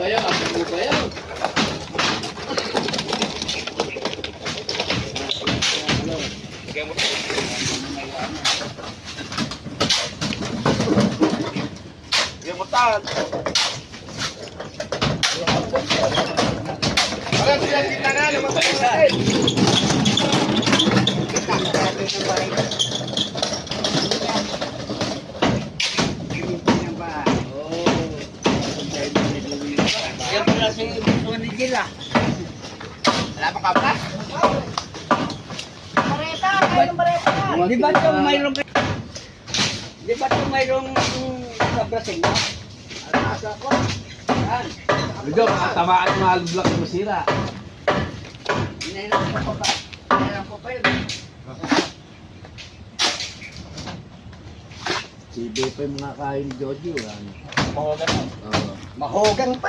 yan? Apo mo ba yan? Gemutan. Parang siya kita na naman sa akin. Yan pala si Manigil ah. Wala pa kabla? Bareta, kayo ng bareta. Di ba itong mayroong sa Brazil na? Alasa ko. Yan. Medyo, tamaan yung mga lublak na masira. Inahilang ko pa. Inahilang ko pa yun. Si Ibe pa yung mga kain ni Jojo. Ano? Mahogan. Oo. Mahogan pa.